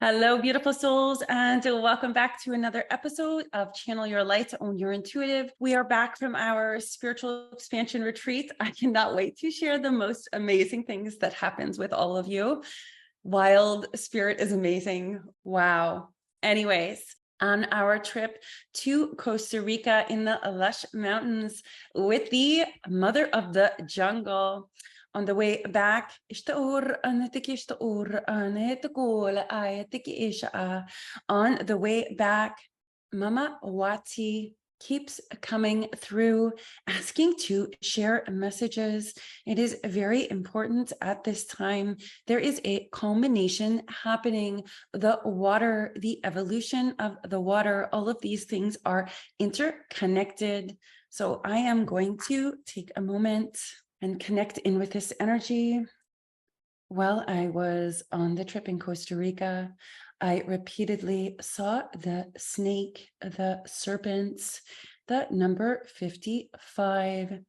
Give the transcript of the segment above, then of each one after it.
Hello, beautiful souls, and welcome back to another episode of Channel Your Light, Own Your Intuitive. We are back from our spiritual expansion retreat. I cannot wait to share the most amazing things that happens with all of you. Wild spirit is amazing. Wow. Anyways, on our trip to Costa Rica in the lush mountains with the mother of the jungle. On the way back, on the way back, Mama Wati keeps coming through, asking to share messages. It is very important at this time. There is a culmination happening. The water, the evolution of the water, all of these things are interconnected. So I am going to take a moment and connect in with this energy. While I was on the trip in Costa Rica, I repeatedly saw the snake, the serpents, the number 55.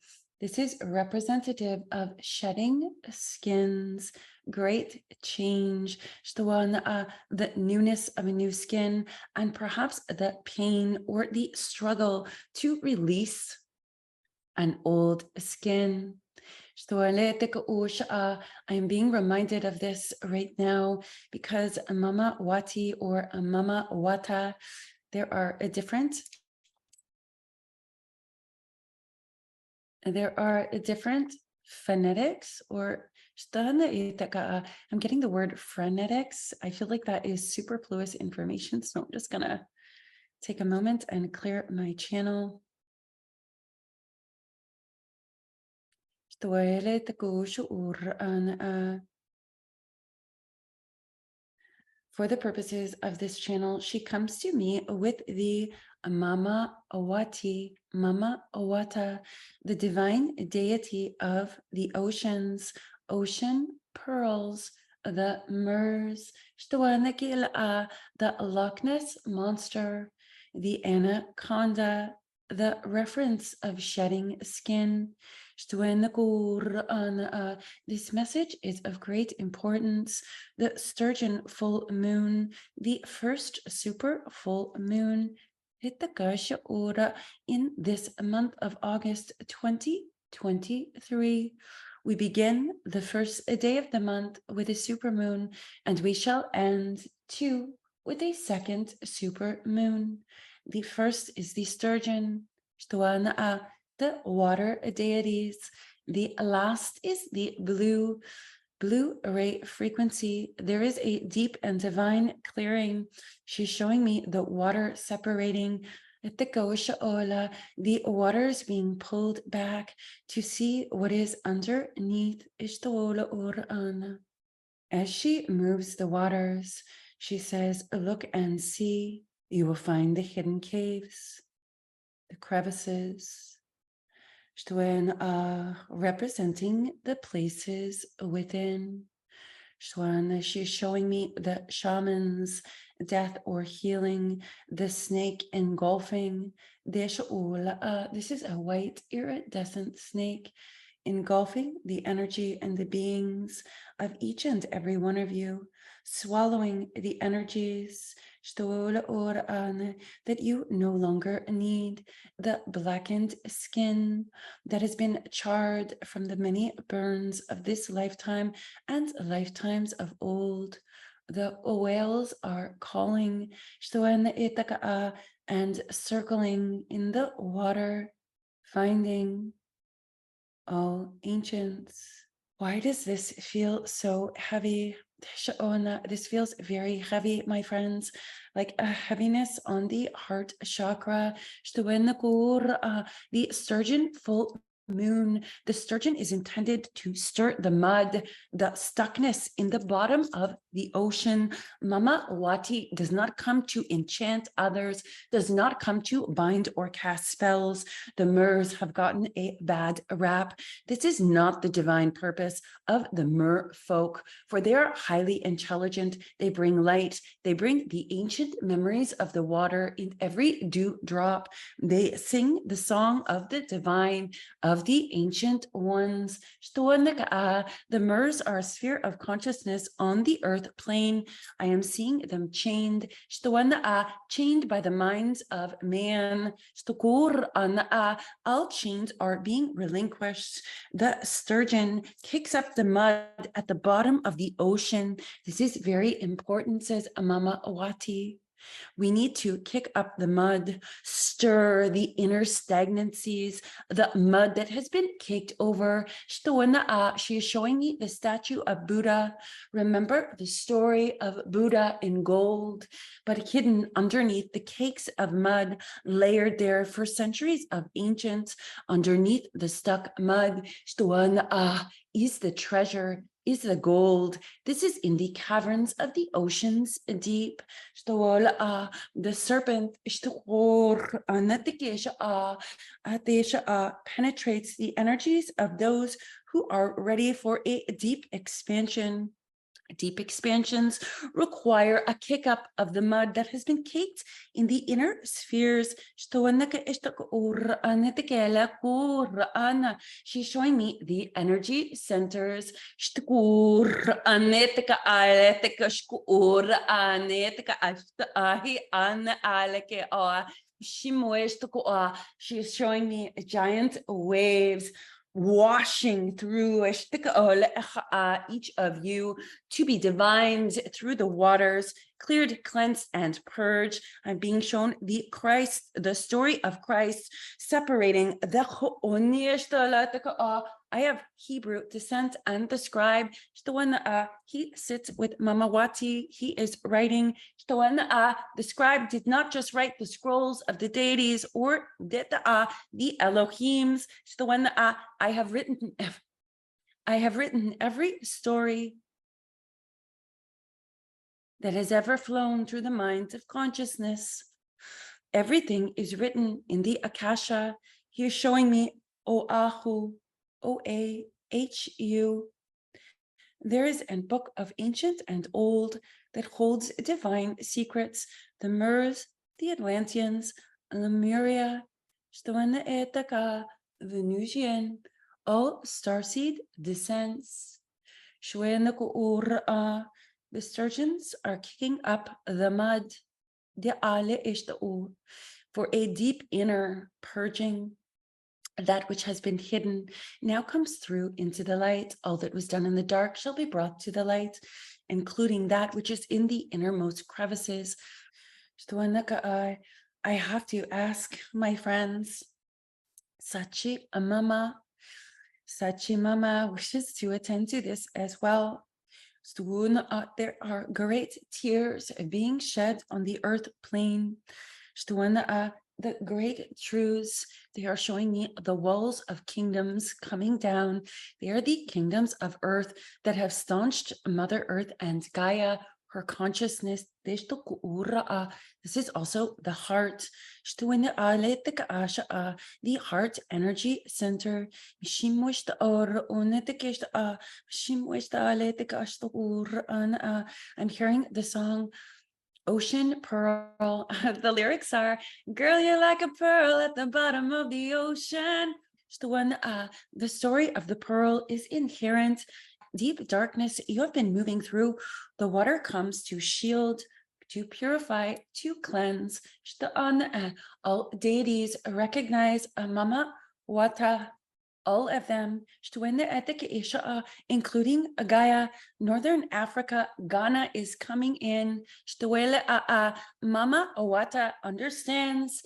This is representative of shedding skins, great change, the newness of a new skin, and perhaps the pain or the struggle to release an old skin. I am being reminded of this right now because Mama Wati or Mama Wata, there are different phonetics, or I'm getting the word phonetics. I feel like that is superfluous information, so I'm just gonna take a moment and clear my channel. For the purposes of this channel, she comes to me with the Mama Wati, Mama Wata, the divine deity of the oceans, ocean pearls, the MERS, the Loch Ness monster, the anaconda, the reference of shedding skin. This message is of great importance. The sturgeon full moon, the first super full moon, in this month of August 2023. We begin the first day of the month with a supermoon, and we shall end too with a second supermoon. The first is the sturgeon, the water deities. The last is the blue ray frequency. There is a deep and divine clearing. She's showing me the water separating. The water is being pulled back to see what is underneath. As she moves the waters, she says, look and see. You will find the hidden caves, the crevices, representing the places within. She's showing me the shaman's death or healing, the snake engulfing. This is a white iridescent snake engulfing the energy and the beings of each and every one of you, swallowing the energies that you no longer need, the blackened skin that has been charred from the many burns of this lifetime and lifetimes of old. The whales are calling and circling in the water, finding all ancients. Why does this feel so heavy? This feels very heavy, my friends, like a heaviness on the heart chakra. The sturgeon full moon. The sturgeon is intended to stir the mud, the stuckness in the bottom of the ocean. Mama Wati does not come to enchant others, does not come to bind or cast spells. The MERS have gotten a bad rap. This is not the divine purpose of the Mer folk, for they are highly intelligent. They bring light. They bring the ancient memories of the water in every dew drop. They sing the song of the divine, of the ancient ones. The MERS are a sphere of consciousness on the earth earth plane. I am seeing them chained, chained by the minds of man. All chains are being relinquished. The sturgeon kicks up the mud at the bottom of the ocean. This is very important, says Mama Wata. We need to kick up the mud, stir the inner stagnancies, the mud that has been caked over. She is showing me the statue of Buddha. Remember the story of Buddha in gold, but hidden underneath the cakes of mud, layered there for centuries of ancients. Underneath the stuck mud is the treasure, is the gold. This is in the caverns of the ocean's deep. The serpent penetrates the energies of those who are ready for a deep expansion. Deep expansions require a kick up of the mud that has been caked in the inner spheres. She's showing me the energy centers. She is showing me giant waves washing through each of you to be divined through the waters, cleared, cleansed, and purged. I'm being shown the story of Christ separating the I have Hebrew descent and the scribe. He sits with Mama Wata. He is writing. The scribe did not just write the scrolls of the deities or the Elohims. I have written every story that has ever flown through the minds of consciousness. Everything is written in the Akasha. He is showing me Oahu, O-A-H-U. There is a book of ancient and old that holds divine secrets. The Mers, the Atlanteans, Lemuria, the Venusian, all starseed descents. The sturgeons are kicking up the mud for a deep inner purging. That which has been hidden now comes through into the light. All that was done in the dark shall be brought to the light, including that which is in the innermost crevices. I have to ask my friends, Sachi Mama wishes to attend to this as well. There are great tears being shed on the earth plane. The great truths, they are showing me the walls of kingdoms coming down. They are the kingdoms of earth that have staunched Mother Earth and Gaia, her consciousness. This is also the heart. The heart energy center. I'm hearing the song Ocean Pearl. The lyrics are, girl, you're like a pearl at the bottom of the ocean. The story of the pearl is inherent. Deep darkness you have been moving through. The water comes to shield, to purify, to cleanse. All deities recognize Mama Wata. All of them, including Gaia, Northern Africa, Ghana is coming in. Mama Wata understands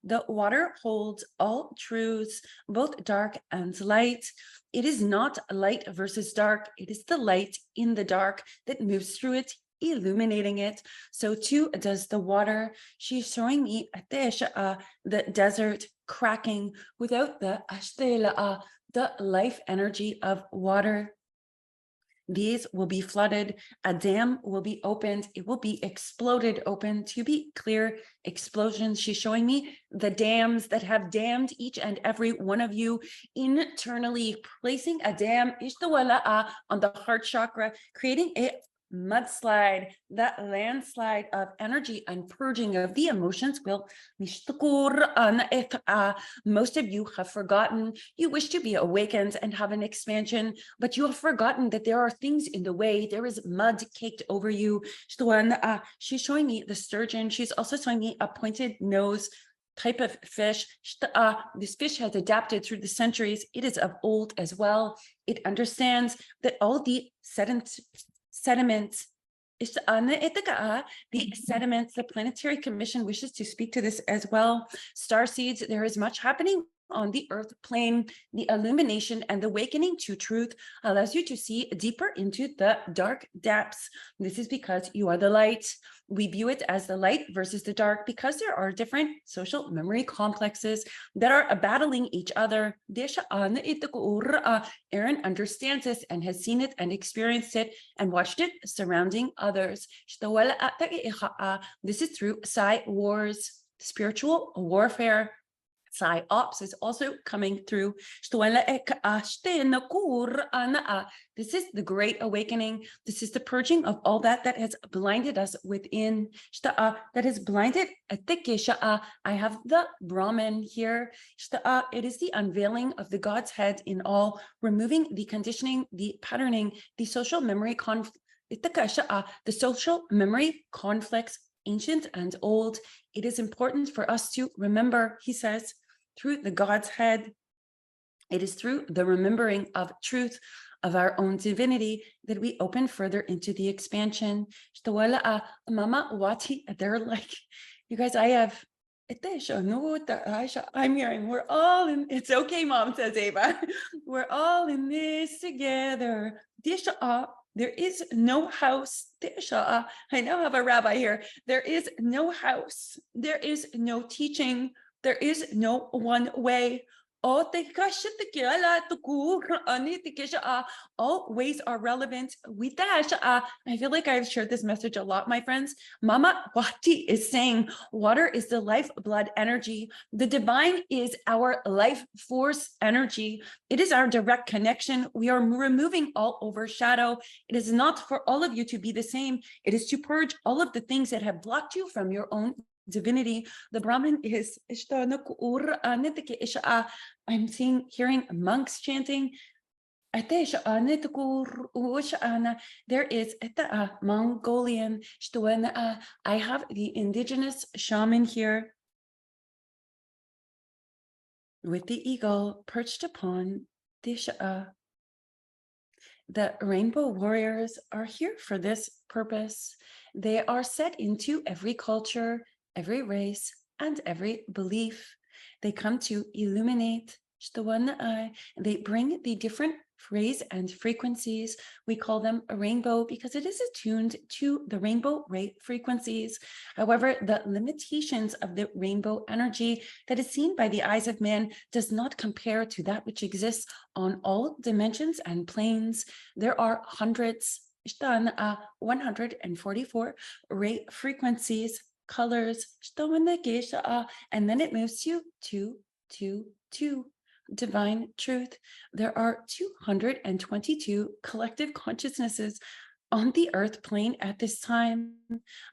the water holds all truths, both dark and light. It is not light versus dark. It is the light in the dark that moves through it, illuminating it. So too does the water. She's showing me the desert cracking without the life energy of water. These will be flooded. A dam will be opened. It will be exploded open. To be clear, explosions. She's showing me the dams that have dammed each and every one of you internally, placing a dam on the heart chakra, creating a mudslide, that landslide of energy and purging of the emotions will most of you have forgotten. You wish to be awakened and have an expansion, but you have forgotten that there are things in the way. There is mud caked over you. She's showing me the sturgeon. She's also showing me a pointed nose type of fish. This fish has adapted through the centuries. It is of old as well. It understands that all the sediments, the planetary commission wishes to speak to this as well. Star seeds, there is much happening on the earth plane. The illumination and the awakening to truth allows you to see deeper into the dark depths. This is because you are the light. We view it as the light versus the dark because there are different social memory complexes that are battling each other. Aaron understands this and has seen it and experienced it and watched it surrounding others. This is through Psi wars, spiritual warfare. Psyops is also coming through. This is the great awakening. This is the purging of all that has blinded us within. That has blinded. I have the Brahman here. It is the unveiling of the God's head in all, removing the conditioning, the patterning, the social memory the social memory conflicts, ancient and old. It is important for us to remember, he says, through the God's head. It is through the remembering of truth of our own divinity that we open further into the expansion. Mama Wati, they're like, you guys, I have, I'm hearing, we're all in, it's okay, Mom, says Ava. We're all in this together. There is no house. I now have a rabbi here. There is no house. There is no teaching. There is no one way. All ways are relevant. I feel like I've shared this message a lot, my friends. Mama Wati is saying water is the lifeblood energy. The divine is our life force energy. It is our direct connection. We are removing all overshadow. It is not for all of you to be the same. It is to purge all of the things that have blocked you from your own divinity. The Brahman is I'm hearing monks chanting. There is Mongolian. I have the indigenous shaman here with the eagle perched upon the rainbow warriors are here for this purpose. They are set into every culture, every race, and every belief. They come to illuminate. They bring the different phrase and frequencies. We call them a rainbow because it is attuned to the rainbow rate frequencies. However, the limitations of the rainbow energy that is seen by the eyes of man does not compare to that which exists on all dimensions and planes. There are hundreds, 144 rate frequencies, colors, and then it moves you to divine truth. There are 222 collective consciousnesses on the earth plane at this time.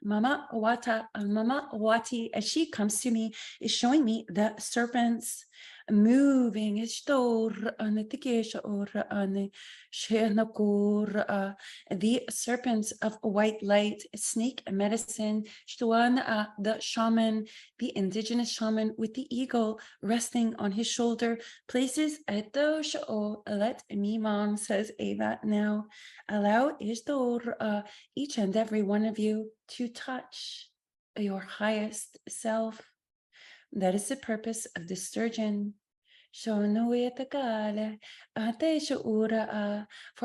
Mama Wata, Mama Wati, as she comes to me, is showing me the serpents moving. The serpents of white light, snake medicine, the shaman, the indigenous shaman with the eagle resting on his shoulder, places at the let me, Mom, says Ava now. Allow each and every one of you to touch your highest self. That is the purpose of the sturgeon. For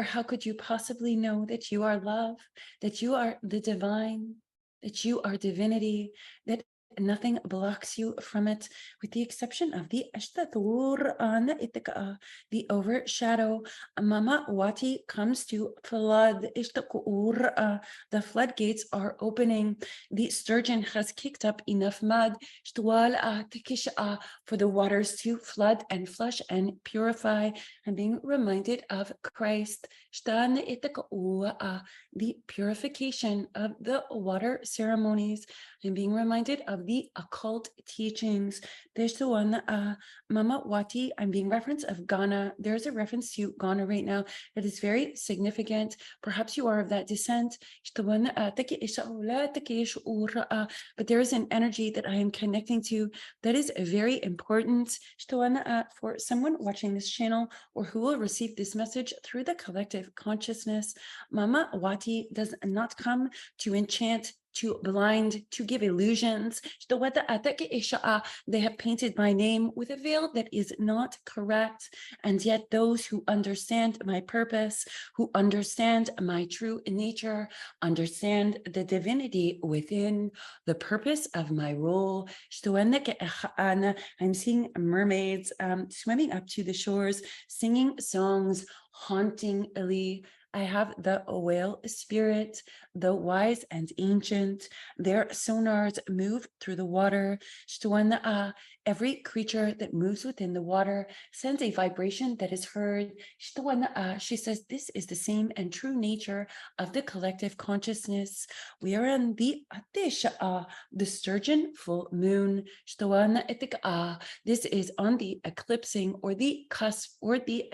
how could you possibly know that you are love, that you are the divine, that you are divinity, that nothing blocks you from it, with the exception of the overshadow. Mama Wati comes to flood. The floodgates are opening. The sturgeon has kicked up enough mud for the waters to flood and flush and purify. I'm being reminded of Christ. the purification of the water ceremonies. I'm being reminded of the occult teachings. There's the one, Mama Wati, I'm being referenced of Ghana. There's a reference to Ghana right now that is very significant. Perhaps you are of that descent. But there is an energy that I am connecting to that is very important for someone watching this channel or who will receive this message through the collective consciousness. Mama Wati does not come to enchant, to blind, to give illusions. They have painted my name with a veil that is not correct. And yet those who understand my purpose, who understand my true nature, understand the divinity within the purpose of my role. I'm seeing mermaids swimming up to the shores, singing songs hauntingly. I have the whale spirit, the wise and ancient. Their sonars move through the water. Every creature that moves within the water sends a vibration that is heard. She says this is the same and true nature of the collective consciousness. We are in the sturgeon full moon. This is on the eclipsing or the cusp or the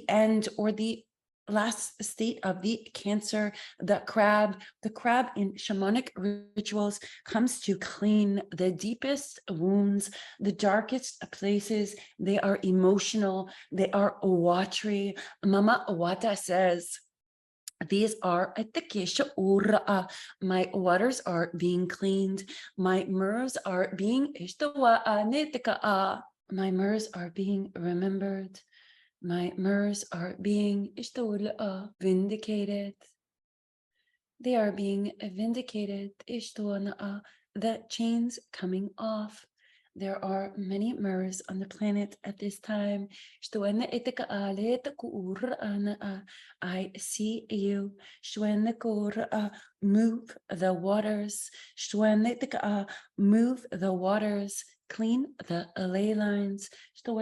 end or the last state of the Cancer. The crab in shamanic rituals comes to clean the deepest wounds, the darkest places. They are emotional, they are watery. Mama Wata says, these are my waters are being cleaned, my mirrors are being remembered. My mirrors are being vindicated. They are being vindicated. The chains coming off. There are many mirrors on the planet at this time. I see you. Move the waters. Move the waters. Clean the ley lines. For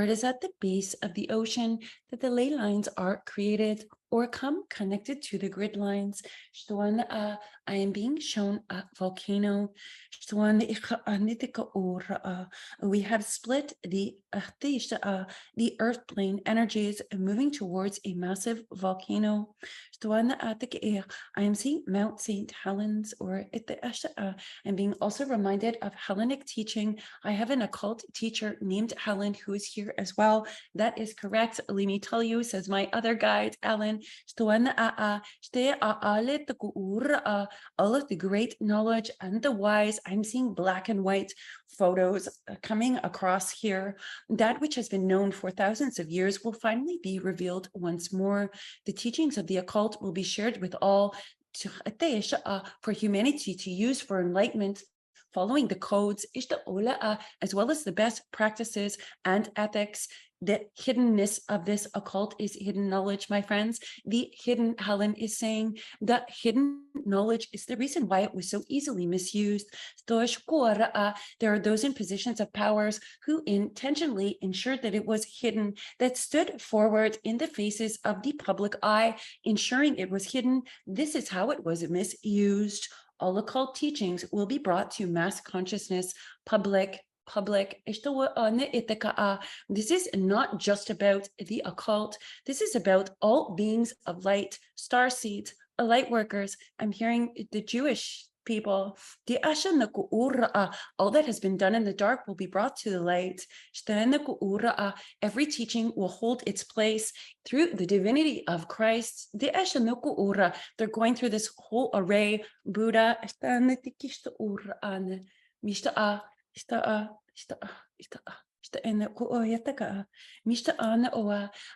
it is at the base of the ocean that the ley lines are created or come connected to the grid lines. I am being shown a volcano. We have split the earth plane energies moving towards a massive volcano. I am seeing Mount St. Helens, or I'm being also reminded of Hellenic teaching. I have an occult teacher named Helen who is here as well. That is correct. Let me tell you, says my other guide, Ellen. All of the great knowledge and the wise. I'm seeing black and white photos coming across here. That which has been known for thousands of years will finally be revealed once more. The teachings of the occult will be shared with all for humanity to use for enlightenment, following the codes as well as the best practices and ethics. The hiddenness of this occult is hidden knowledge, my friends. The hidden, Helen is saying, that hidden knowledge is the reason why it was so easily misused. There are those in positions of powers who intentionally ensured that it was hidden, that stood forward in the faces of the public eye, ensuring it was hidden. This is how it was misused. All occult teachings will be brought to mass consciousness, public. This is not just about the occult. This is about all beings of light, star seeds, light workers. I'm hearing the Jewish people. All that has been done in the dark will be brought to the light. Every teaching will hold its place through the divinity of Christ. They're going through this whole array. Buddha.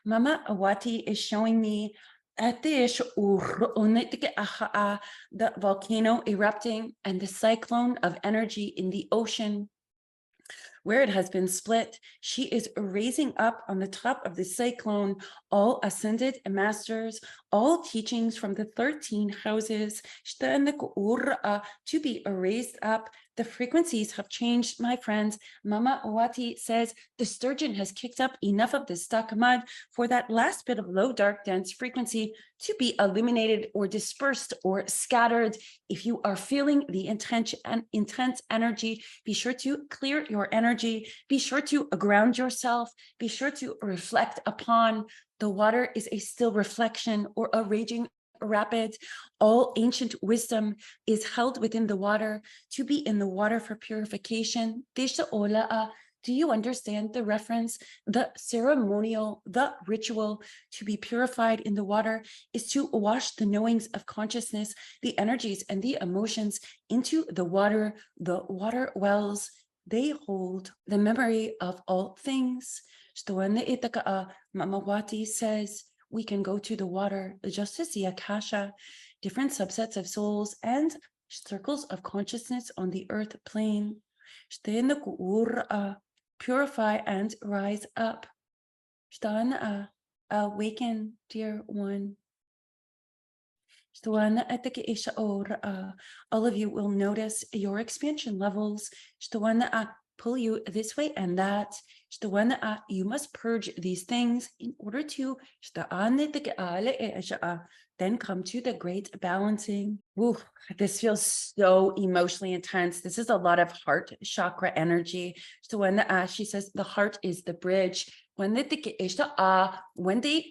Mama Wati is showing me the volcano erupting and the cyclone of energy in the ocean where it has been split. She is raising up on the top of the cyclone all ascended masters, all teachings from the 13 houses to be raised up The frequencies have changed, my friends. Mama Wati says the sturgeon has kicked up enough of the stuck mud for that last bit of low, dark, dense frequency to be illuminated or dispersed or scattered. If you are feeling the intense energy, be sure to clear your energy. Be sure to ground yourself. Be sure to reflect upon the water is a still reflection or a raging rapid. All ancient wisdom is held within the water. To be in the water for purification. Do you understand the reference? The ceremonial, the ritual to be purified in the water is to wash the knowings of consciousness, the energies and the emotions into the water. The water wells, they hold the memory of all things. Mama Wati says, we can go to the water, just as the Akasha, different subsets of souls and circles of consciousness on the earth plane. Purify and rise up. Awaken, dear one. All of you will notice your expansion levels. Pull you this way and that. You must purge these things in order to then come to the great balancing. Ooh, this feels so emotionally intense. This is a lot of heart chakra energy. She says the heart is the bridge.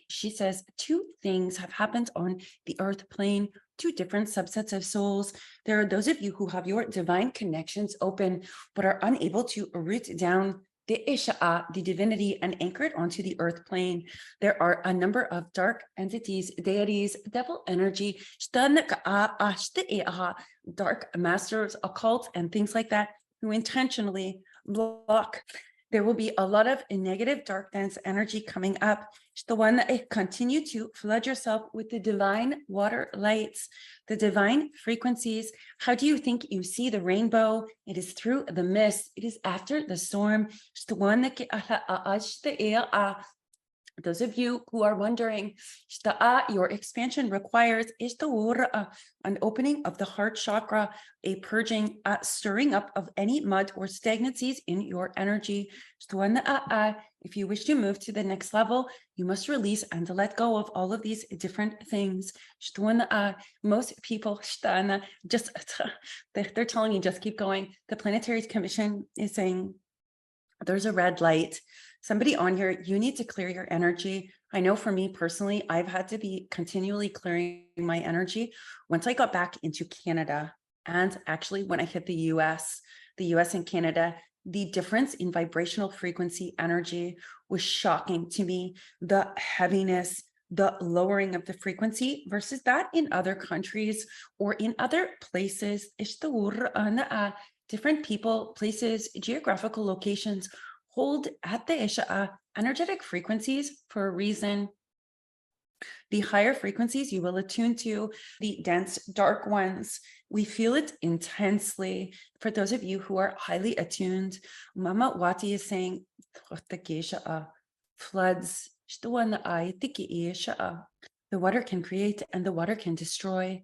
She says two things have happened on the earth plane, two different subsets of souls. There are those of you who have your divine connections open, but are unable to root down the divinity, and anchor it onto the earth plane. There are a number of dark entities, deities, devil energy, dark masters, occult, and things like that, who intentionally block. There will be a lot of negative, dark, dense energy coming up. Continue to flood yourself with the divine water lights, the divine frequencies. How do you think you see the rainbow? It is through the mist. It is after the storm. Those of you who are wondering, your expansion requires an opening of the heart chakra, a purging, stirring up of any mud or stagnancies in your energy. If you wish to move to the next level, you must release and let go of all of these different things. Most people just they're telling you just keep going. The Planetary Commission is saying there's a red light. Somebody on here, you need to clear your energy. I know for me personally, I've had to be continually clearing my energy once I got back into Canada. And actually when I hit the US and Canada, the difference in vibrational frequency energy was shocking to me. The heaviness, the lowering of the frequency versus that in other countries or in other places. Different people, places, geographical locations hold at the energetic frequencies for a reason. The higher frequencies you will attune to, the dense, dark ones, we feel it intensely. For those of you who are highly attuned, Mama Wati is saying, floods, the water can create and the water can destroy.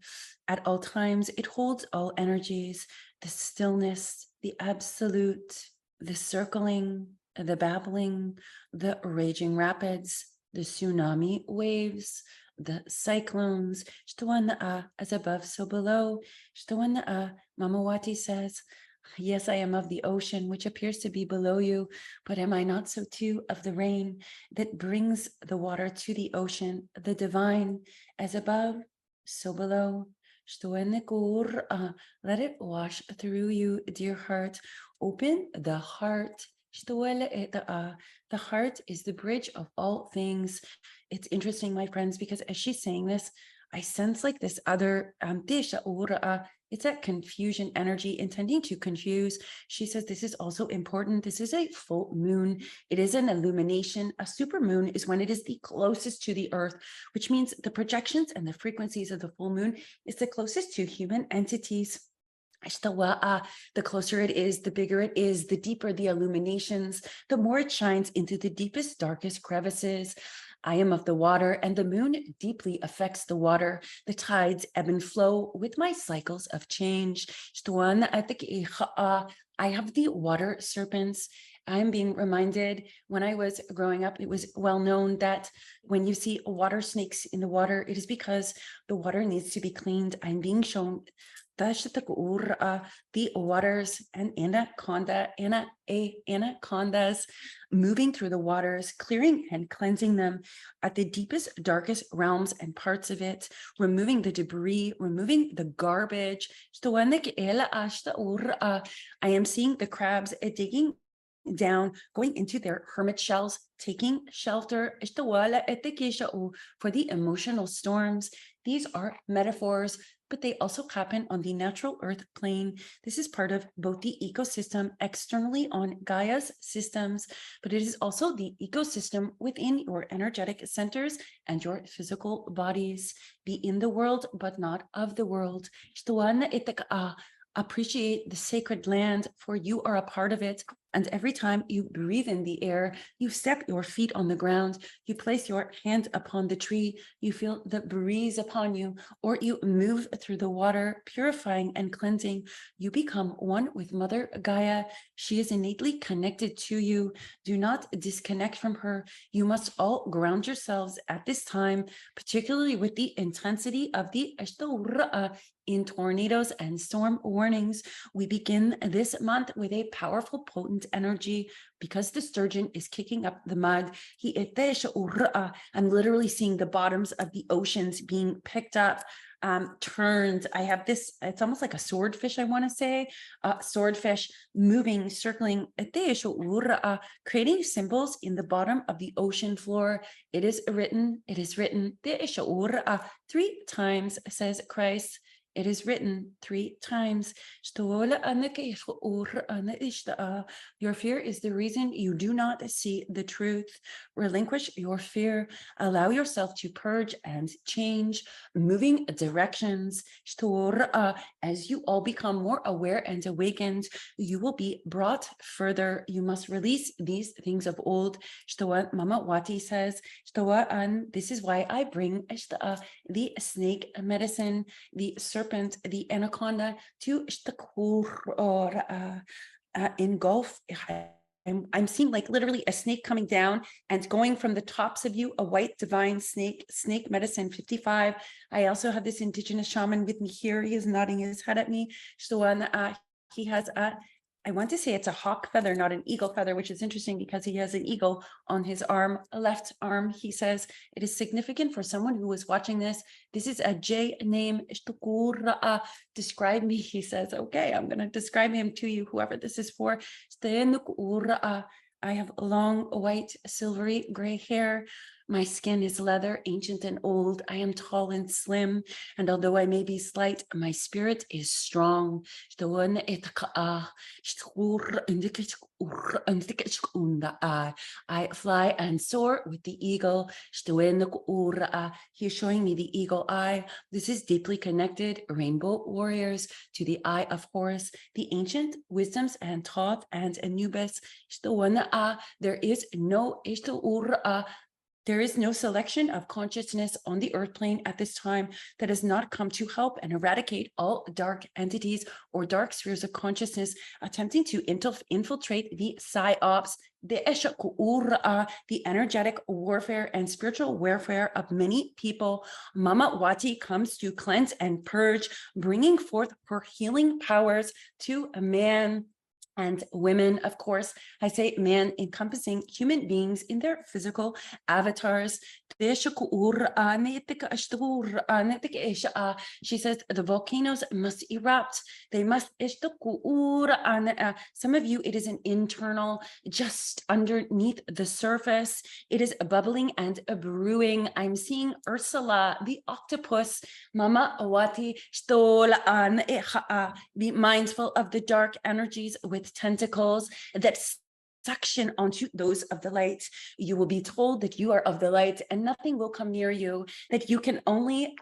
At all times, it holds all energies, the stillness, the absolute, the circling, the babbling, the raging rapids, the tsunami waves, the cyclones, as above, so below. Mama Wati says, yes, I am of the ocean, which appears to be below you, but am I not so too of the rain that brings the water to the ocean, the divine, as above, so below. Let it wash through you, dear heart. Open the heart. The heart is the bridge of all things. It's interesting, my friends, because as she's saying this, I sense like this other it's that confusion energy intending to confuse. She says this is also important. This is a full moon. It is an illumination. A supermoon is when it is the closest to the earth, which means the projections and the frequencies of the full moon is the closest to human entities. The closer it is, the bigger it is, the deeper the illuminations, the more it shines into the deepest, darkest crevices. I am of the water, and the moon deeply affects the water. The tides ebb and flow with my cycles of change. I have the water serpents. I'm being reminded when I was growing up, it was well known that when you see water snakes in the water, it is because the water needs to be cleaned. I'm being shown the waters and anacondas moving through the waters, clearing and cleansing them at the deepest, darkest realms and parts of it, removing the debris, removing the garbage. I am seeing the crabs digging down, going into their hermit shells, taking shelter for the emotional storms. These are metaphors, but they also happen on the natural earth plane. This is part of both the ecosystem externally on Gaia's systems, but it is also the ecosystem within your energetic centers and your physical bodies. Be in the world, but not of the world. Appreciate the sacred land, for you are a part of it. And every time you breathe in the air, you step your feet on the ground, you place your hand upon the tree, you feel the breeze upon you, or you move through the water, purifying and cleansing. You become one with Mother Gaia. She is innately connected to you. Do not disconnect from her. You must all ground yourselves at this time, particularly with the intensity of the in tornadoes and storm warnings. We begin this month with a powerful, potent energy because the sturgeon is kicking up the mud. I'm literally seeing the bottoms of the oceans being picked up, turned. I have this, it's almost like a swordfish, I want to say, swordfish moving, circling, creating symbols in the bottom of the ocean floor. It is written 3 times, says Christ. It is written 3 times. Your fear is the reason you do not see the truth. Relinquish your fear. Allow yourself to purge and change, moving directions. As you all become more aware and awakened, you will be brought further. You must release these things of old. Mama Wati says, this is why I bring the snake medicine, the serpent, the anaconda, to engulf. I'm seeing like literally a snake coming down and going from the tops of you, a white divine snake medicine 55. I also have this indigenous shaman with me here. He is nodding his head at me. He has I want to say it's a hawk feather, not an eagle feather, which is interesting because he has an eagle on his arm, left arm. He says it is significant for someone who is watching this. This is a J name. Describe me. He says, okay, I'm going to describe him to you, whoever this is for. I have long, white, silvery gray hair. My skin is leather, ancient and old. I am tall and slim. And although I may be slight, my spirit is strong. I fly and soar with the eagle. He's showing me the eagle eye. This is deeply connected, rainbow warriors, to the eye of Horus, the ancient wisdoms and Thoth and Anubis. There is no selection of consciousness on the earth plane at this time that has not come to help and eradicate all dark entities or dark spheres of consciousness attempting to infiltrate the psyops, the energetic warfare and spiritual warfare of many people. Mama Wati comes to cleanse and purge, bringing forth her healing powers to a man and women. Of course, I say man, encompassing human beings in their physical avatars. She says the volcanoes must erupt. They must. Some of you, it is an internal, just underneath the surface. It is bubbling and brewing. I'm seeing Ursula, the octopus. Mama Wati, be mindful of the dark energies with tentacles that suction onto those of the light. You will be told that you are of the light and nothing will come near you, that you can only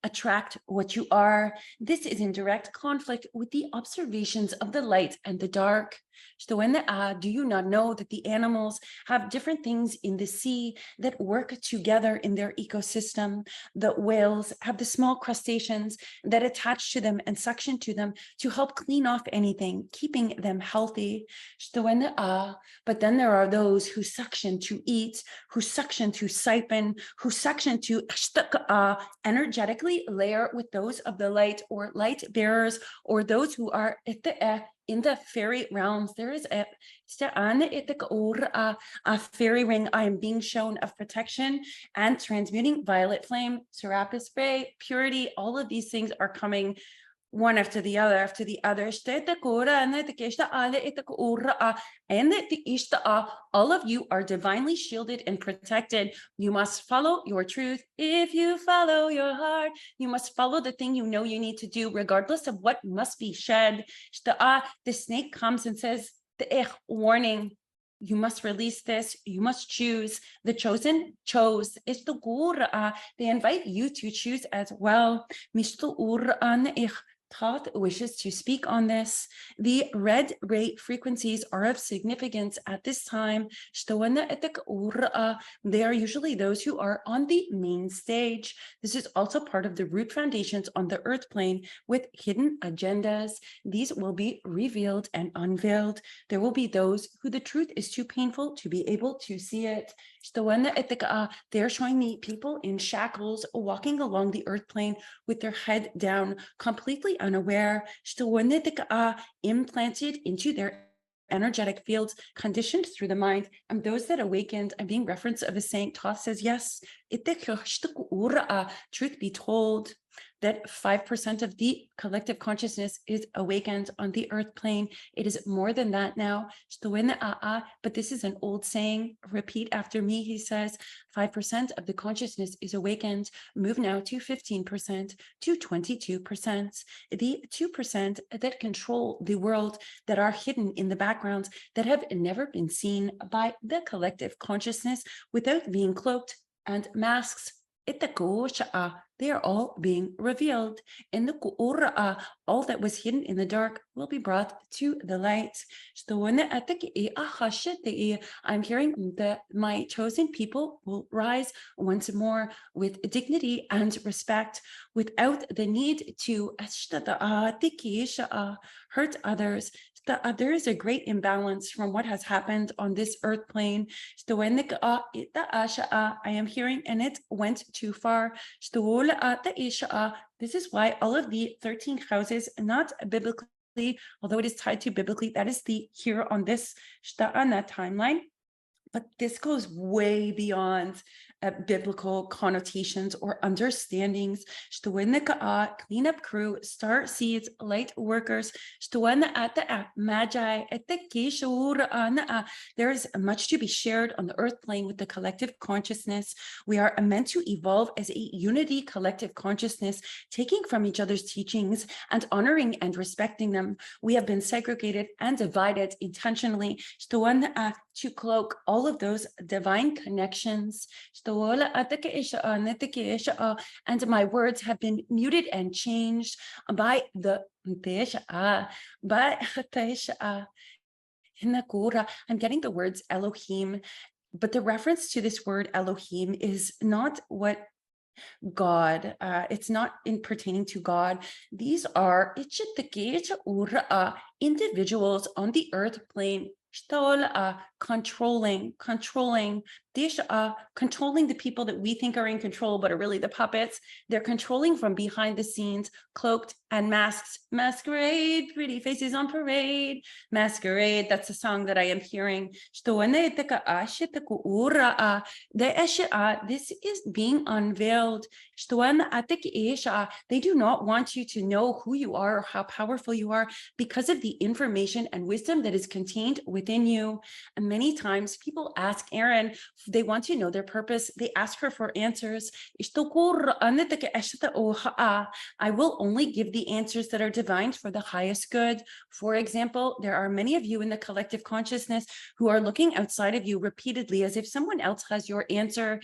attract what you are. This is in direct conflict with the observations of the light and the dark. Do you not know that the animals have different things in the sea that work together in their ecosystem? The whales have the small crustaceans that attach to them and suction to them to help clean off anything, keeping them healthy. But then there are those who suction to eat, who suction to siphon, who suction to energetically layer with those of the light or light bearers, or those who are in the fairy realms. There is a fairy ring I am being shown of protection and transmuting violet flame, Serapis Bay, purity. All of these things are coming one after the other, after the other. All of you are divinely shielded and protected. You must follow your truth. If you follow your heart, you must follow the thing you know you need to do, regardless of what must be shed. The snake comes and says, warning, you must release this, you must choose. The chosen chose. They invite you to choose as well. Thoth wishes to speak on this. The red ray frequencies are of significance at this time. They are usually those who are on the main stage. This is also part of the root foundations on the earth plane with hidden agendas. These will be revealed and unveiled. There will be those who the truth is too painful to be able to see it. They're showing me people in shackles walking along the earth plane with their head down, completely unaware, implanted into their energetic fields, conditioned through the mind. And those that awakened, I'm being reference of a saint. Thoth says, yes, truth be told, that 5% of the collective consciousness is awakened on the earth plane. It is more than that now. But this is an old saying. Repeat after me. He says, 5% of the consciousness is awakened. Move now to 15%, to 22%. The 2% that control the world, that are hidden in the backgrounds, that have never been seen by the collective consciousness without being cloaked and masks. They are all being revealed. In the Qur'an, all that was hidden in the dark will be brought to the light. I'm hearing that my chosen people will rise once more with dignity and respect, without the need to hurt others. There is a great imbalance from what has happened on this earth plane. I am hearing, and it went too far. This is why all of the 13 houses, not biblically, although it is tied to biblically, that is the here on this timeline. But this goes way beyond biblical connotations or understandings. Cleanup crew, star seeds, light workers. Magi. There is much to be shared on the earth plane with the collective consciousness. We are meant to evolve as a unity collective consciousness, taking from each other's teachings and honoring and respecting them. We have been segregated and divided intentionally to cloak all of those divine connections. And my words have been muted and changed by the I'm getting the words Elohim, but the reference to this word Elohim is not what God, it's not in pertaining to God. These are individuals on the earth plane, controlling the people that we think are in control, but are really the puppets. They're controlling from behind the scenes, cloaked and masked. Masquerade, pretty faces on parade. Masquerade, that's a song that I am hearing. This is being unveiled. They do not want you to know who you are or how powerful you are because of the information and wisdom that is contained within you. And many times people ask Aaron They want to know their purpose. They ask her for answers. I will only give the answers that are divine for the highest good. For example, there are many of you in the collective consciousness who are looking outside of you repeatedly as if someone else has your answer.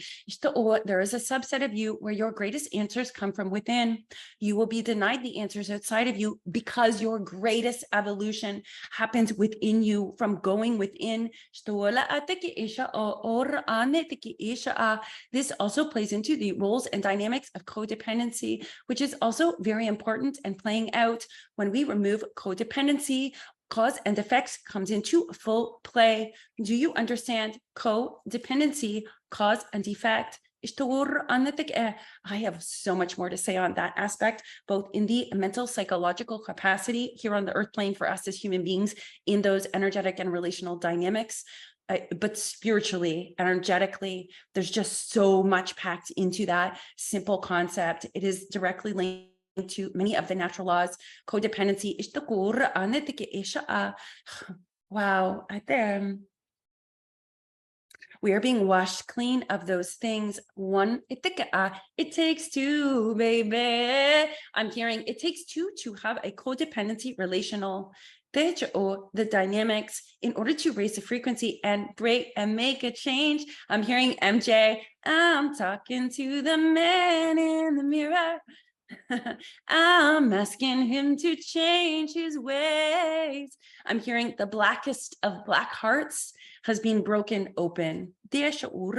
There is a subset of you where your greatest answers come from within. You will be denied the answers outside of you because your greatest evolution happens within you, from going within. This also plays into the roles and dynamics of codependency, which is also very important and playing out when we remove codependency. Cause and effects comes into full play. Do you understand codependency, cause and effect? I have so much more to say on that aspect, both in the mental, psychological capacity here on the earth plane for us as human beings in those energetic and relational dynamics, but spiritually, energetically, there's just so much packed into that simple concept. It is directly linked to many of the natural laws. Codependency. Wow. We are being washed clean of those things. One, it takes two, baby. I'm hearing it takes two to have a codependency relational. The dynamics in order to raise the frequency and break and make a change. I'm hearing MJ. I'm talking to the man in the mirror. I'm asking him to change his ways. I'm hearing the blackest of black hearts has been broken open. This will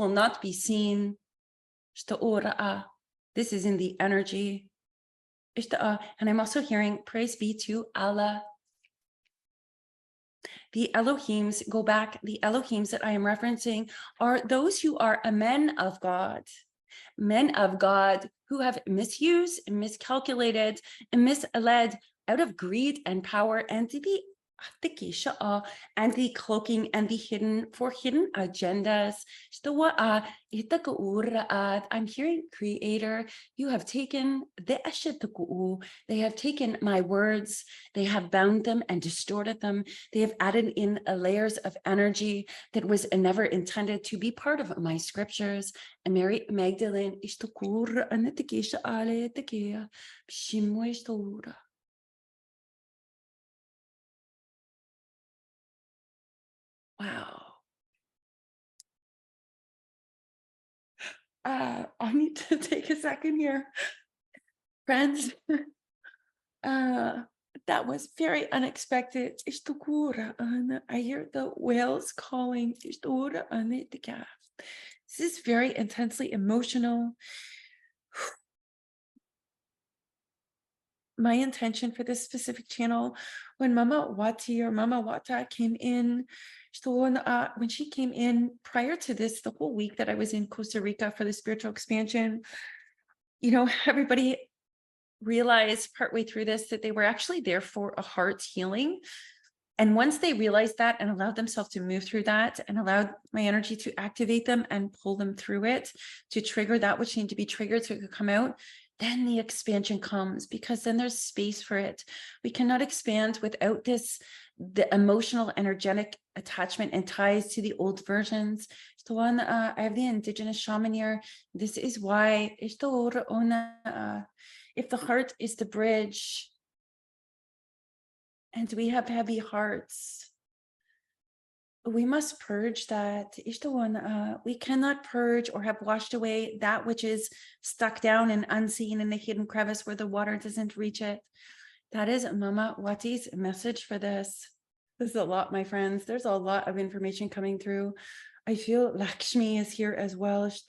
not be seen. This is in the energy. And I'm also hearing praise be to Allah. The Elohims, go back, the Elohims that I am referencing are those who are a men of God who have misused, miscalculated, and misled out of greed and power and the cloaking and the hidden for hidden agendas. I'm hearing Creator, you have taken they have taken my words, they have bound them and distorted them. They have added in layers of energy that was never intended to be part of my scriptures. And Mary Magdalene, wow. I need to take a second here. Friends, that was very unexpected. I hear the whales calling. This is very intensely emotional. My intention for this specific channel, when Mama Wati or Mama Wata came in, when she came in prior to this, the whole week that I was in Costa Rica for the spiritual expansion, everybody realized partway through this that they were actually there for a heart healing. And once they realized that and allowed themselves to move through that and allowed my energy to activate them and pull them through it, to trigger that which needed to be triggered so it could come out, then the expansion comes, because then there's space for it. We cannot expand without the emotional, energetic attachment and ties to the old versions. I have the indigenous shaman here. This is why if the heart is the bridge and we have heavy hearts, we must purge that. We cannot purge or have washed away that which is stuck down and unseen in the hidden crevice where the water doesn't reach it. That is Mama Wati's message for this. This is a lot, my friends. There's a lot of information coming through. I feel Lakshmi is here as well. She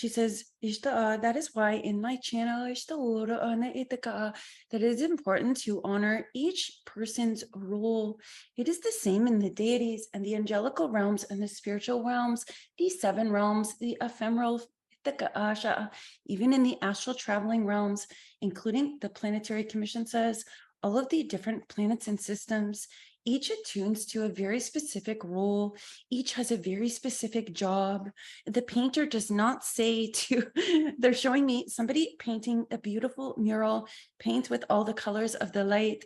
says, that is why in my channel, that it is important to honor each person's role. It is the same in the deities and the angelical realms and the spiritual realms, the 7 realms, the ephemeral, even in the astral traveling realms, including the planetary commission says, all of the different planets and systems, each attunes to a very specific role. Each has a very specific job. The painter does not say to, they're showing me somebody painting a beautiful mural, paint with all the colors of the light.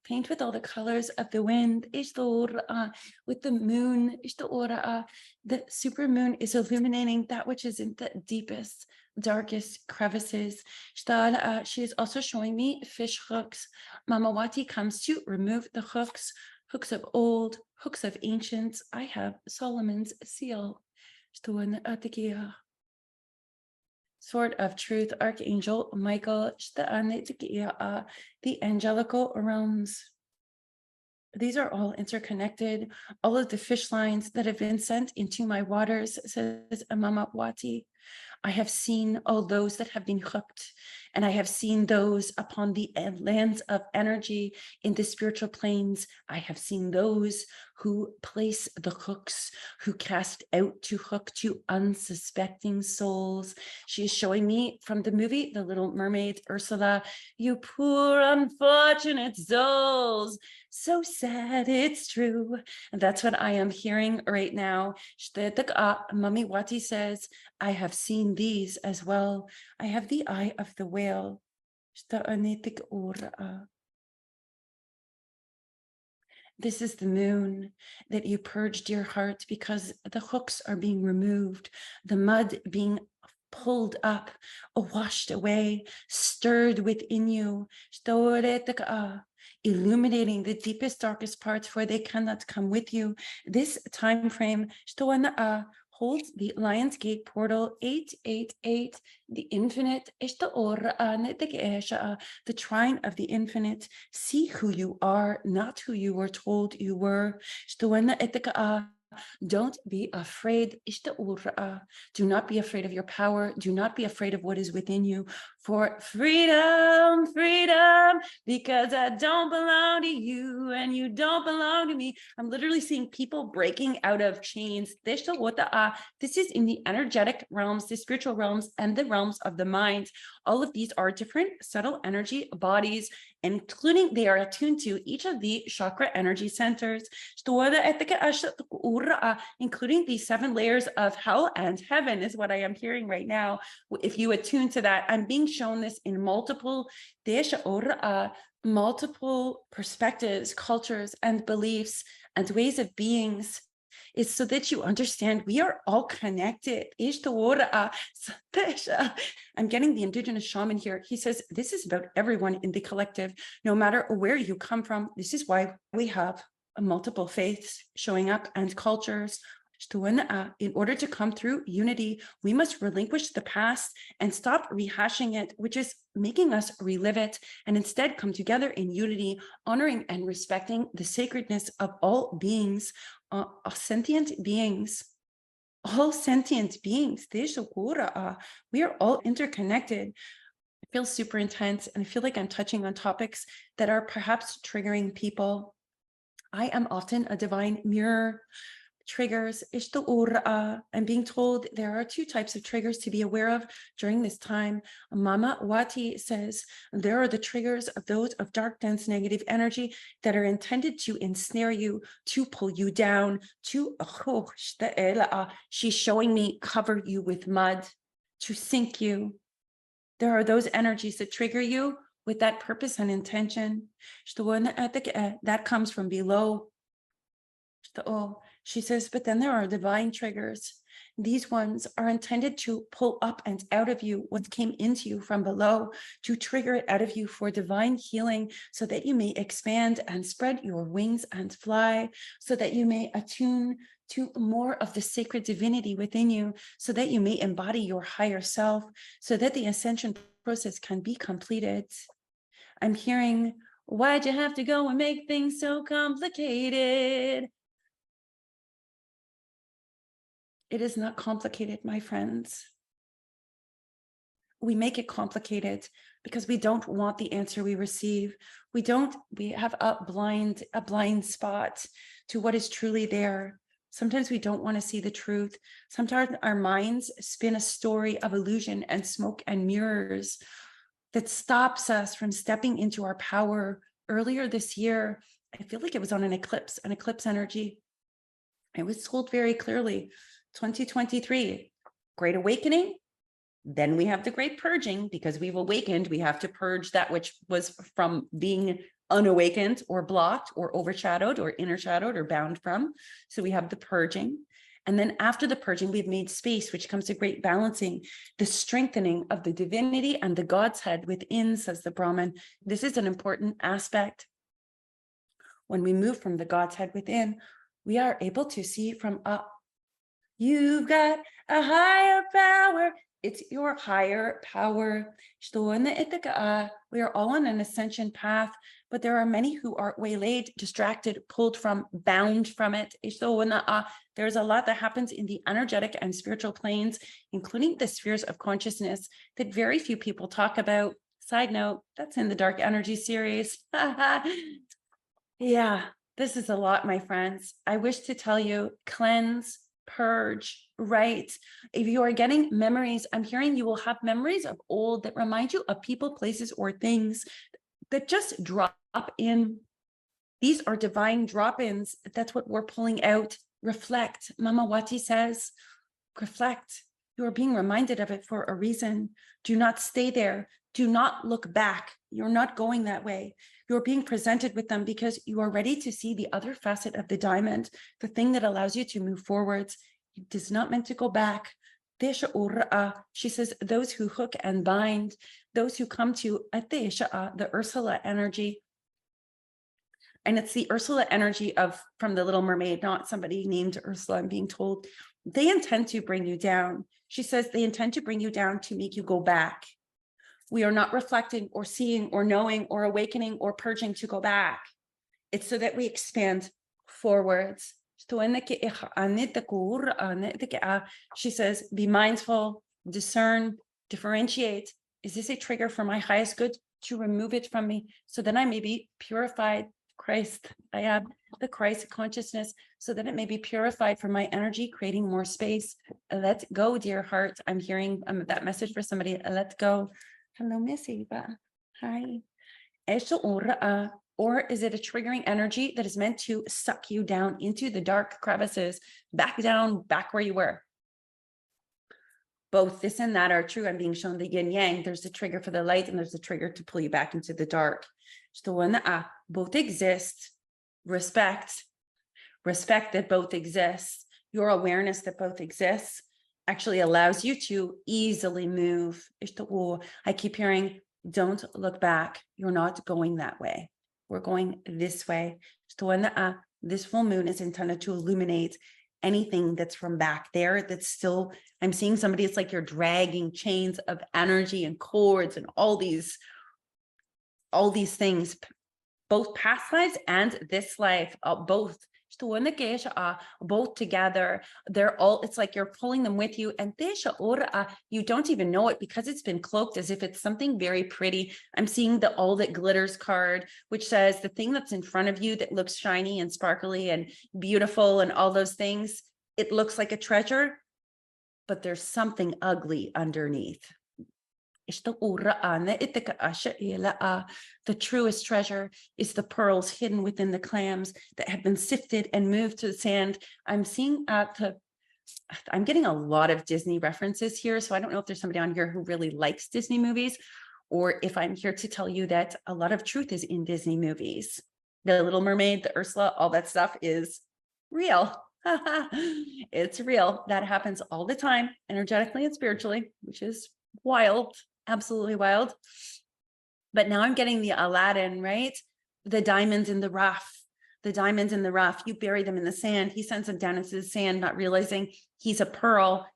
paint with all the colors of the wind, with the moon. The supermoon is illuminating that which is in the deepest, darkest crevices. She is also showing me fish hooks. Mama Wati comes to remove the hooks, hooks of old, hooks of ancients. I have Solomon's seal. Sword of Truth, Archangel Michael, the angelical realms. These are all interconnected. All of the fish lines that have been sent into my waters, says Mama Wati. I have seen all those that have been hooked, and I have seen those upon the lands of energy in the spiritual planes. I have seen those who place the hooks, who cast out to hook to unsuspecting souls. She is showing me from the movie The Little Mermaid, Ursula, you poor unfortunate souls. So sad, it's true. And that's what I am hearing right now. Mami Wati says, I have seen these as well. I have the eye of the whale. This is the moon that you purged your heart because the hooks are being removed, the mud being pulled up, washed away, stirred within you, illuminating the deepest, darkest parts, for they cannot come with you. This time frame holds the Lion's Gate portal 888, the infinite, the trine of the infinite. See who you are, not who you were told you were. Don't be afraid. Do not be afraid of your power. Do not be afraid of what is within you. For freedom, freedom, because I don't belong to you and you don't belong to me. I'm literally seeing people breaking out of chains. This is in the energetic realms, the spiritual realms, and the realms of the mind. All of these are different subtle energy bodies, including they are attuned to each of the chakra energy centers, including the 7 layers of hell and heaven is what I am hearing right now. If you attune to that, I'm being shown this in multiple perspectives, cultures, and beliefs and ways of beings. Is so that you understand we are all connected. I'm getting the indigenous shaman here. He says, this is about everyone in the collective, no matter where you come from. This is why we have multiple faiths showing up and cultures. In order to come through unity, we must relinquish the past and stop rehashing it, which is making us relive it, and instead come together in unity, honoring and respecting the sacredness of all beings, sentient beings. All sentient beings. We are all interconnected. It feels super intense, and I feel like I'm touching on topics that are perhaps triggering people. I am often a divine mirror. Triggers, I'm being told there are 2 types of triggers to be aware of during this time. Mama Wati says there are the triggers of those of dark, dense, negative energy that are intended to ensnare you, to pull you down, she's showing me cover you with mud, to sink you. There are those energies that trigger you with that purpose and intention. That comes from below. She says, but then there are divine triggers. These ones are intended to pull up and out of you what came into you from below, to trigger it out of you for divine healing, so that you may expand and spread your wings and fly, so that you may attune to more of the sacred divinity within you, so that you may embody your higher self, so that the ascension process can be completed. I'm hearing, why'd you have to go and make things so complicated? It is not complicated, my friends. We make it complicated because we don't want the answer we receive. We have a blind spot to what is truly there. Sometimes we don't want to see the truth. Sometimes our minds spin a story of illusion and smoke and mirrors that stops us from stepping into our power. Earlier this year, I feel like it was on an eclipse energy. It was told very clearly, 2023, Great Awakening. Then we have the Great Purging, because we've awakened. We have to purge that which was from being unawakened or blocked or overshadowed or intershadowed or bound from. So we have the purging. And then after the purging, we've made space, which comes to great balancing, the strengthening of the divinity and the God's head within, says the Brahman. This is an important aspect. When we move from the God's head within, we are able to see from up. You've got a higher power. It's your higher power. We are all on an ascension path, but there are many who are waylaid, distracted, pulled from, bound from it. There's a lot that happens in the energetic and spiritual planes, including the spheres of consciousness, that very few people talk about. Side note, that's in the Dark Energy series. Yeah, this is a lot, my friends. I wish to tell you, cleanse, purge, right? If you are getting memories, I'm hearing you will have memories of old that remind you of people, places, or things that just drop in. These are divine drop-ins. That's what we're pulling out. Reflect. Mama Wati says, reflect. You are being reminded of it for a reason. Do not stay there. Do not look back. You're not going that way. You're being presented with them because you are ready to see the other facet of the diamond, the thing that allows you to move forwards. It is not meant to go back. She says, those who hook and bind, those who come to the Ursula energy. And it's the Ursula energy from the Little Mermaid, not somebody named Ursula, I'm being told. They intend to bring you down. She says they intend to bring you down to make you go back. We are not reflecting or seeing or knowing or awakening or purging to go back. It's so that we expand forwards. She says, be mindful, discern, differentiate. Is this a trigger for my highest good to remove it from me so that I may be purified? Christ, I have the Christ consciousness so that it may be purified for my energy, creating more space. Let go, dear heart. I'm hearing that message for somebody. Let go. Hello, Miss Eva. Hi. Or is it a triggering energy that is meant to suck you down into the dark crevices, back down, back where you were? Both this and that are true. I'm being shown the yin yang. There's a trigger for the light and there's a trigger to pull you back into the dark. Both exist. Respect that both exist. Your awareness that both exists actually allows you to easily move. I keep hearing, don't look back. You're not going that way. We're going this way. This full moon is intended to illuminate anything that's from back there that's still, I'm seeing somebody, it's like you're dragging chains of energy and cords and all these things, both past lives and this life, both together. They're all, it's like you're pulling them with you, and you don't even know it because it's been cloaked as if it's something very pretty. I'm seeing the all that glitters card, which says the thing that's in front of you that looks shiny and sparkly and beautiful and all those things, it looks like a treasure, but there's something ugly underneath. The truest treasure is the pearls hidden within the clams that have been sifted and moved to the sand. I'm seeing I'm getting a lot of Disney references here, so I don't know if there's somebody on here who really likes Disney movies, or if I'm here to tell you that a lot of truth is in Disney movies. The Little Mermaid, the Ursula, all that stuff is real. It's real. That happens all the time, energetically and spiritually, which is wild. Absolutely wild. But now I'm getting the Aladdin, right? The diamonds in the rough, you bury them in the sand. He sends them down into the sand, not realizing he's a pearl.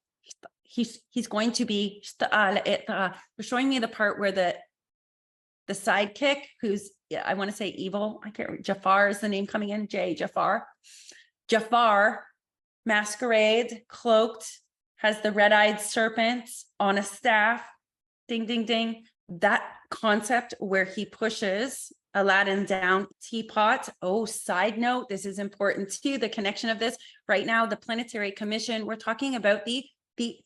He's going to be, they're showing me the part where the sidekick, who's, I want to say evil. I can't remember. Jafar is the name coming in. Jafar, masquerade, cloaked, has the red-eyed serpent on a staff. Ding, ding, ding. That concept where he pushes Aladdin down teapot. Oh, side note, this is important too, the connection of this. Right now, the planetary commission, we're talking about the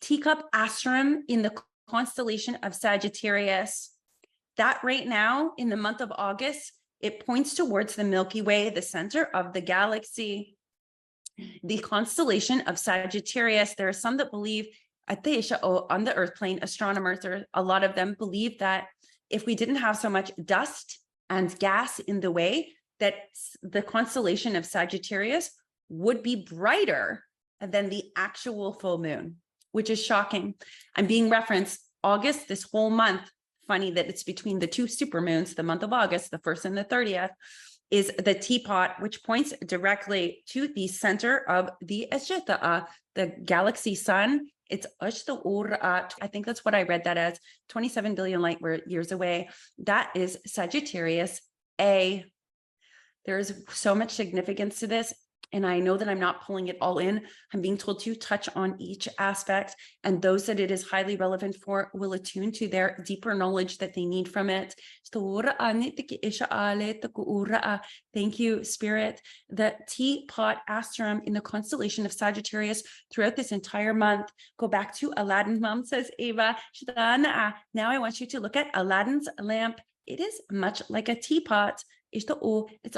teacup astrum in the constellation of Sagittarius. That right now, in the month of August, it points towards the Milky Way, the center of the galaxy. The constellation of Sagittarius, there are some that believe on the earth plane, astronomers, or a lot of them believe that if we didn't have so much dust and gas in the way that the constellation of Sagittarius would be brighter than the actual full moon, which is shocking. I'm being referenced August, this whole month. Funny that it's between the two supermoons, the month of August, the 1st and the 30th, is the teapot, which points directly to the center of the galaxy sun. It's I think that's what I read that as, 27 billion light years away. That is Sagittarius A. There's so much significance to this. And I know that I'm not pulling it all in. I'm being told to touch on each aspect, and those that it is highly relevant for will attune to their deeper knowledge that they need from it. Thank you, Spirit. The teapot astrum in the constellation of Sagittarius throughout this entire month. Go back to Aladdin, Mom, says Ava. Now I want you to look at Aladdin's lamp. It is much like a teapot. It's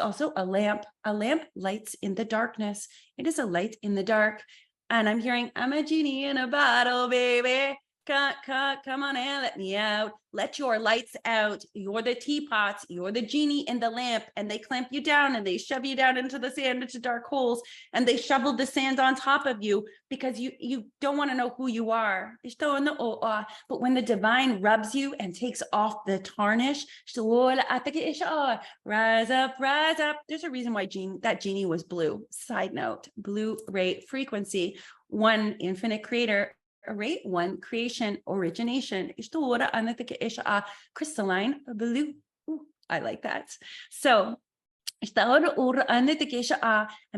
also a lamp. A lamp lights in the darkness. It is a light in the dark. And I'm hearing, I'm a genie in a bottle, baby. Come on and let me out. Let your lights out. You're the teapots. You're the genie in the lamp. And they clamp you down and they shove you down into the sand, into dark holes. And they shovel the sand on top of you because you don't want to know who you are. But when the divine rubs you and takes off the tarnish, rise up, rise up. There's a reason why that genie was blue. Side note, blue rate frequency, one infinite creator. Rate one creation origination. Crystalline blue. Ooh, I like that. So I'm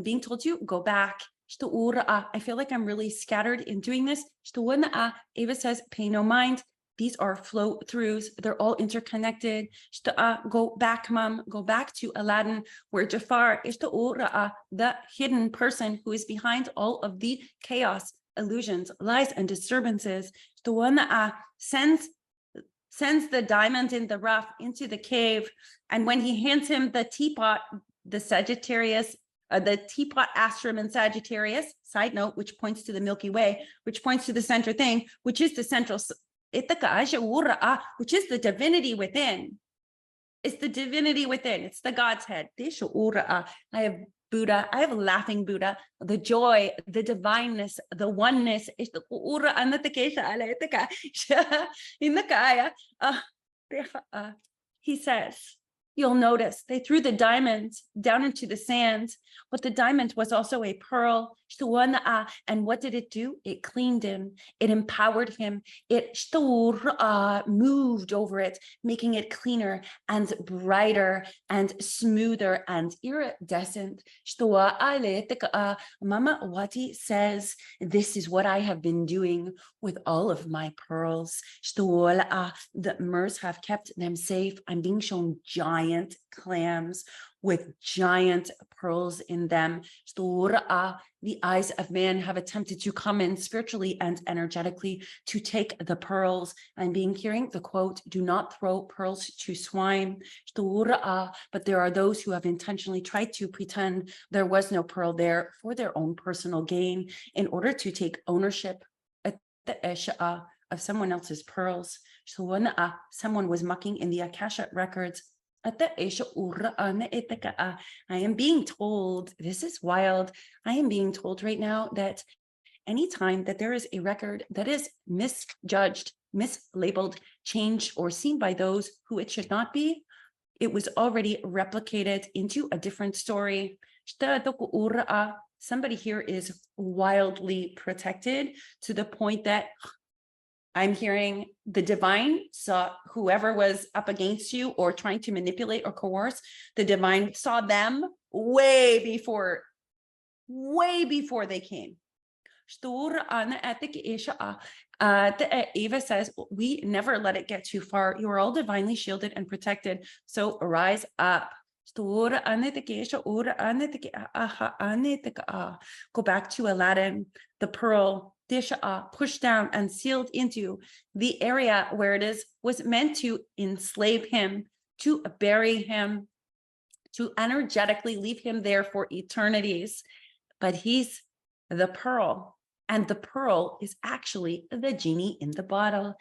being told to go back. I feel like I'm really scattered in doing this. Ava says, pay no mind. These are flow throughs. They're all interconnected. Go back, Mom. Go back to Aladdin, where Jafar is the hidden person who is behind all of the chaos, illusions, lies, and disturbances. The one that sends the diamond in the rough into the cave. And when he hands him the teapot, the Sagittarius, the teapot astrum in Sagittarius, side note, which points to the Milky Way, which points to the center thing, which is the central, which is the divinity within. It's the divinity within. It's the God's head. I have Buddha, I have a laughing Buddha, the joy, the divineness, the oneness. He says, you'll notice they threw the diamond down into the sand, but the diamond was also a pearl. And what did it do? It cleaned him. It empowered him. It moved over it, making it cleaner and brighter and smoother and iridescent. Mama Wati says, this is what I have been doing with all of my pearls. The Mers have kept them safe. I'm being shown giant clams with giant pearls in them. The eyes of man have attempted to come in spiritually and energetically to take the pearls. I'm being hearing the quote, do not throw pearls to swine. But there are those who have intentionally tried to pretend there was no pearl there for their own personal gain in order to take ownership of someone else's pearls. Someone was mucking in the Akasha records. I am being told, this is wild, I am being told right now that anytime that there is a record that is misjudged, mislabeled, changed, or seen by those who it should not be, it was already replicated into a different story. Somebody here is wildly protected to the point that I'm hearing the divine saw whoever was up against you or trying to manipulate or coerce, the divine saw them way before they came. Eva says, we never let it get too far. You are all divinely shielded and protected. So rise up. Go back to Aladdin, the pearl, pushed down and sealed into the area where it was meant to enslave him, to bury him, to energetically leave him there for eternities. But he's the pearl, and the pearl is actually the genie in the bottle.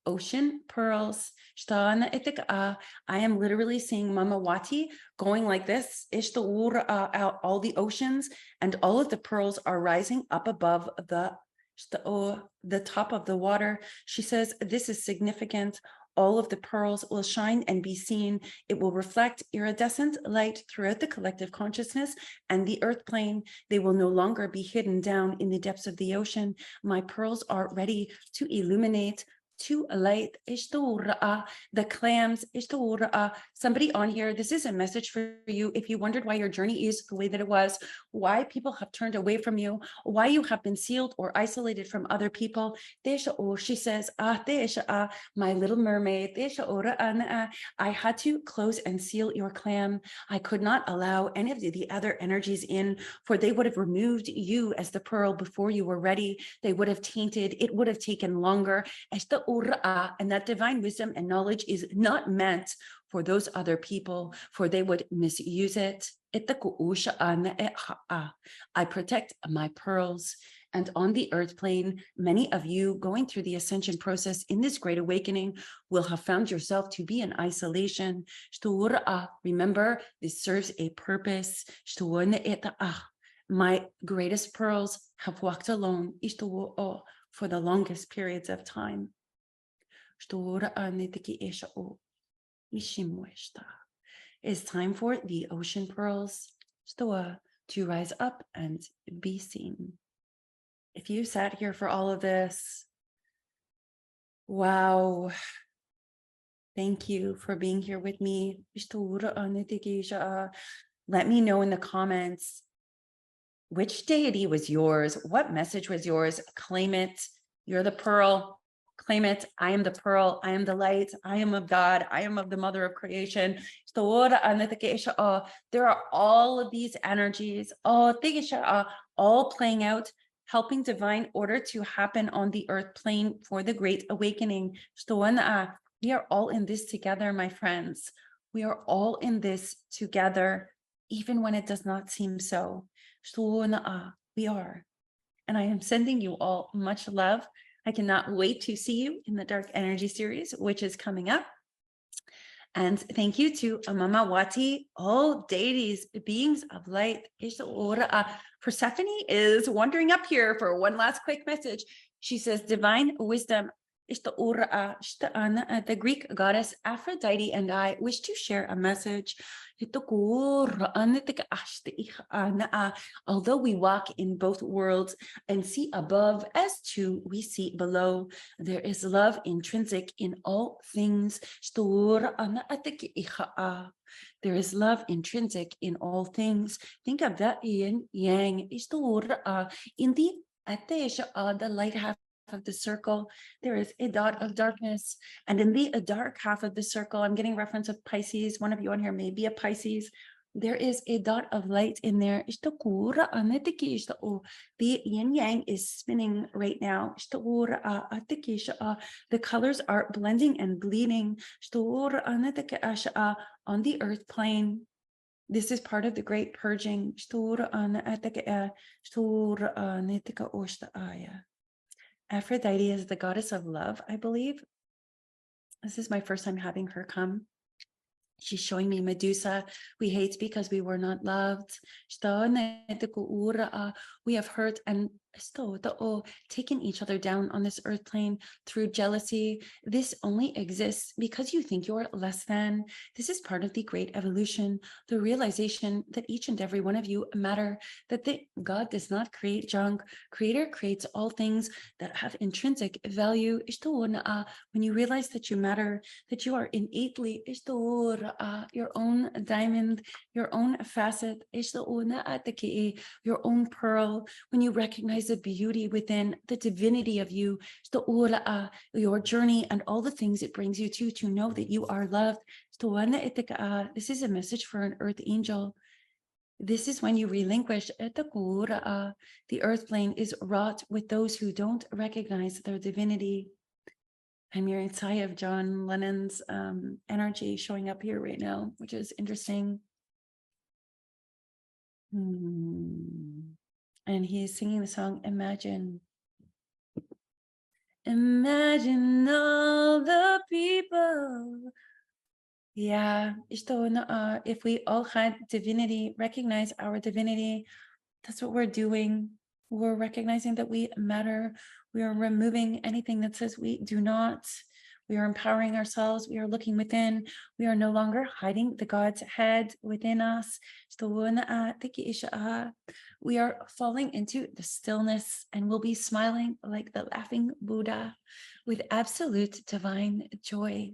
Ocean pearls. I am literally seeing Mama Wati going like this. Out all the oceans, and all of the pearls are rising up above the top of the water. She says this is significant. All of the pearls will shine and be seen. It will reflect iridescent light throughout the collective consciousness and the earth plane. They will no longer be hidden down in the depths of the ocean. My pearls are ready to illuminate, to light. The clams. Somebody on here, this is a message for you. If you wondered why your journey is the way that it was, why people have turned away from you, why you have been sealed or isolated from other people, she says, my little mermaid, I had to close and seal your clam. I could not allow any of the other energies in, for they would have removed you as the pearl before you were ready. They would have tainted. It would have taken longer. And that divine wisdom and knowledge is not meant for those other people, for they would misuse it. I protect my pearls. And on the earth plane, many of you going through the ascension process in this great awakening will have found yourself to be in isolation. Remember, this serves a purpose. My greatest pearls have walked alone for the longest periods of time. It's time for the ocean pearls to rise up and be seen. If you sat here for all of this, wow, thank you for being here with me. Let me know in the comments which deity was yours, what message was yours. Claim it. You're the pearl. Claim it. I am the pearl. I am the light. I am of God. I am of the mother of creation. There are all of these energies, all playing out, helping divine order to happen on the earth plane for the great awakening. We are all in this together, my friends. We are all in this together, even when it does not seem so. We are. And I am sending you all much love. I cannot wait to see you in the Dark Energy series, which is coming up. And thank you to Mama Wati, all deities, beings of light. Persephone is wandering up here for one last quick message. She says, divine wisdom. The Greek goddess Aphrodite and I wish to share a message. Although we walk in both worlds and see above as too we see below, there is love intrinsic in all things. There is love intrinsic in all things. Think of that yin yang. In the light half of the circle, there is a dot of darkness, and in the dark half of the circle, I'm getting reference of Pisces. One of you on here may be a Pisces. There is a dot of light in there. The yin yang is spinning right now. The colors are blending and bleeding on the earth plane. This is part of the great purging. Aphrodite is the goddess of love, I believe. This is my first time having her come. She's showing me Medusa. We hate because we were not loved. We have hurt and taken each other down on this earth plane through jealousy. This only exists because you think you're less than. This is part of the great evolution, the realization that each and every one of you matter, that God does not create junk. Creator creates all things that have intrinsic value. When you realize that you matter, that you are innately your own diamond, your own facet, your own pearl, when you recognize the beauty within, the divinity of you, your journey and all the things it brings you to know that you are loved. This is a message for an earth angel. This is when you relinquish. The earth plane is wrought with those who don't recognize their divinity. I'm hearing Tsai of John Lennon's energy showing up here right now, which is interesting. And he is singing the song Imagine. Imagine all the people. Yeah, if we all had divinity, recognize our divinity, that's what we're doing. We're recognizing that we matter. We are removing anything that says we do not. We are empowering ourselves. We are looking within. We are no longer hiding the God's head within us. We are falling into the stillness and we'll be smiling like the laughing Buddha with absolute divine joy.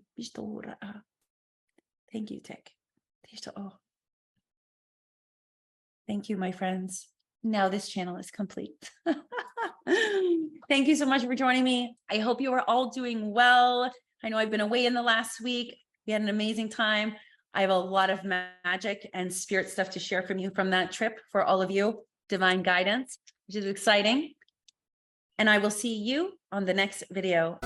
Thank you, Tek. Thank you, my friends. Now this channel is complete. Thank you so much for joining me. I hope you are all doing well. I know I've been away in the last week. We had an amazing time. I have a lot of magic and spirit stuff to share from you from that trip for all of you. Divine guidance, which is exciting. And I will see you on the next video.